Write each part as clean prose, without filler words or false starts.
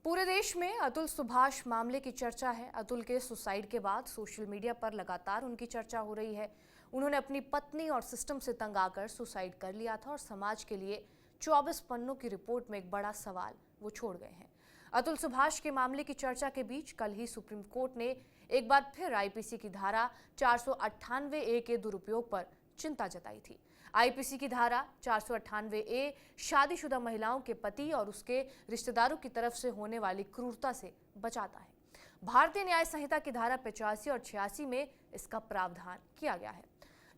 पूरे देश में अतुल सुभाष मामले की चर्चा है। अतुल के सुसाइड के बाद सोशल मीडिया पर लगातार उनकी चर्चा हो रही है। उन्होंने अपनी पत्नी और सिस्टम से तंग आकर सुसाइड कर लिया था और समाज के लिए 24 पन्नों की रिपोर्ट में एक बड़ा सवाल वो छोड़ गए हैं। अतुल सुभाष के मामले की चर्चा के बीच कल ही सुप्रीम कोर्ट ने एक बार फिर आईपीसी की धारा 498A के दुरुपयोग पर चिंता जताई थी। आईपीसी की धारा 498A शादीशुदा महिलाओं के पति और उसके रिश्तेदारों की तरफ से होने वाली क्रूरता से बचाता है। भारतीय न्याय संहिता की धारा 85 और 86 में इसका प्रावधान किया गया है।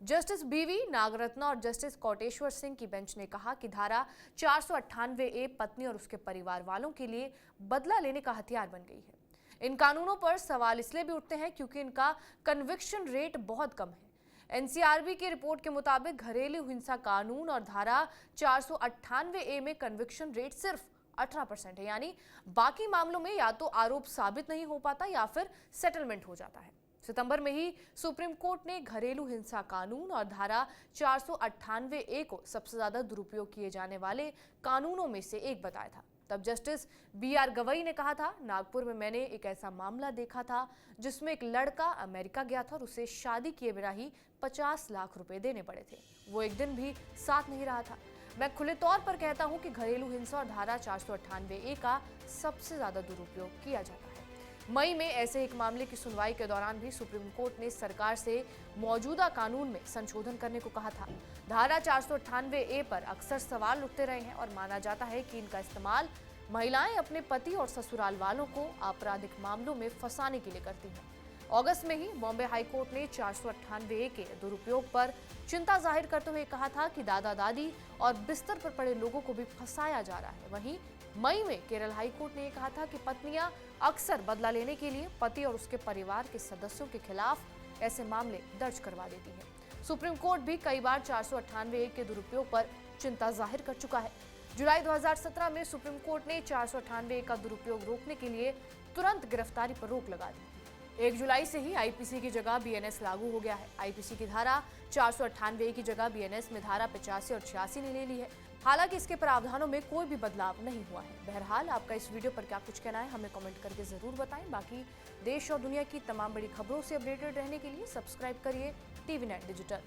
जस्टिस बीवी नागरत्ना और जस्टिस कोटेश्वर सिंह की बेंच ने कहा कि धारा 498A पत्नी और उसके परिवार वालों के लिए बदला लेने का हथियार बन गई है। इन कानूनों पर सवाल इसलिए भी उठते हैं क्योंकि इनका कन्विक्शन रेट बहुत कम है। एनसीआरबी की रिपोर्ट के मुताबिक घरेलू हिंसा कानून और धारा 498A में कन्विक्शन रेट सिर्फ 18% है, यानी बाकी मामलों में या तो आरोप साबित नहीं हो पाता या फिर सेटलमेंट हो जाता है। सितंबर में ही सुप्रीम कोर्ट ने घरेलू हिंसा कानून और धारा 498A को सबसे ज्यादा दुरुपयोग किए जाने वाले कानूनों में से एक बताया था। तब जस्टिस BR गवई ने कहा था, नागपुर में मैंने एक ऐसा मामला देखा था जिसमें एक लड़का अमेरिका गया था और उसे शादी किए बिना ही 50 लाख रुपए देने पड़े थे। वो एक दिन भी साथ नहीं रहा था। मैं खुले तौर पर कहता हूं कि घरेलू हिंसा और धारा 498A का सबसे ज्यादा दुरुपयोग किया जाता है। मई में ऐसे एक मामले की सुनवाई के दौरान भी सुप्रीम कोर्ट ने सरकार से मौजूदा कानून में संशोधन करने को कहा था। धारा 498A पर अक्सर सवाल उठते रहे हैं और माना जाता है कि इनका इस्तेमाल महिलाएं अपने पति और ससुराल वालों को आपराधिक मामलों में फंसाने के लिए करती हैं। अगस्त में ही बॉम्बे हाईकोर्ट ने 498A के दुरुपयोग पर चिंता जाहिर करते हुए कहा था कि दादा दादी और बिस्तर पर पड़े लोगों को भी फंसाया जा रहा है। वहीं मई में केरल हाईकोर्ट ने कहा था कि पत्नियां अक्सर बदला लेने के लिए पति और उसके परिवार के सदस्यों के खिलाफ ऐसे मामले दर्ज करवा देती है। सुप्रीम कोर्ट भी कई बार 498A के दुरुपयोग पर चिंता जाहिर कर चुका है। जुलाई 2017 में सुप्रीम कोर्ट ने 498A का दुरुपयोग रोकने के लिए तुरंत गिरफ्तारी पर रोक लगा दी। 1 जुलाई से ही आईपीसी की जगह BNS लागू हो गया है। आईपीसी की धारा 498A की जगह BNS में धारा 85 और 86 ने ले ली है। हालांकि इसके प्रावधानों में कोई भी बदलाव नहीं हुआ है। बहरहाल आपका इस वीडियो पर क्या कुछ कहना है हमें कमेंट करके जरूर बताएं। बाकी देश और दुनिया की तमाम बड़ी खबरों से अपडेटेड रहने के लिए सब्सक्राइब करिए TVNet डिजिटल।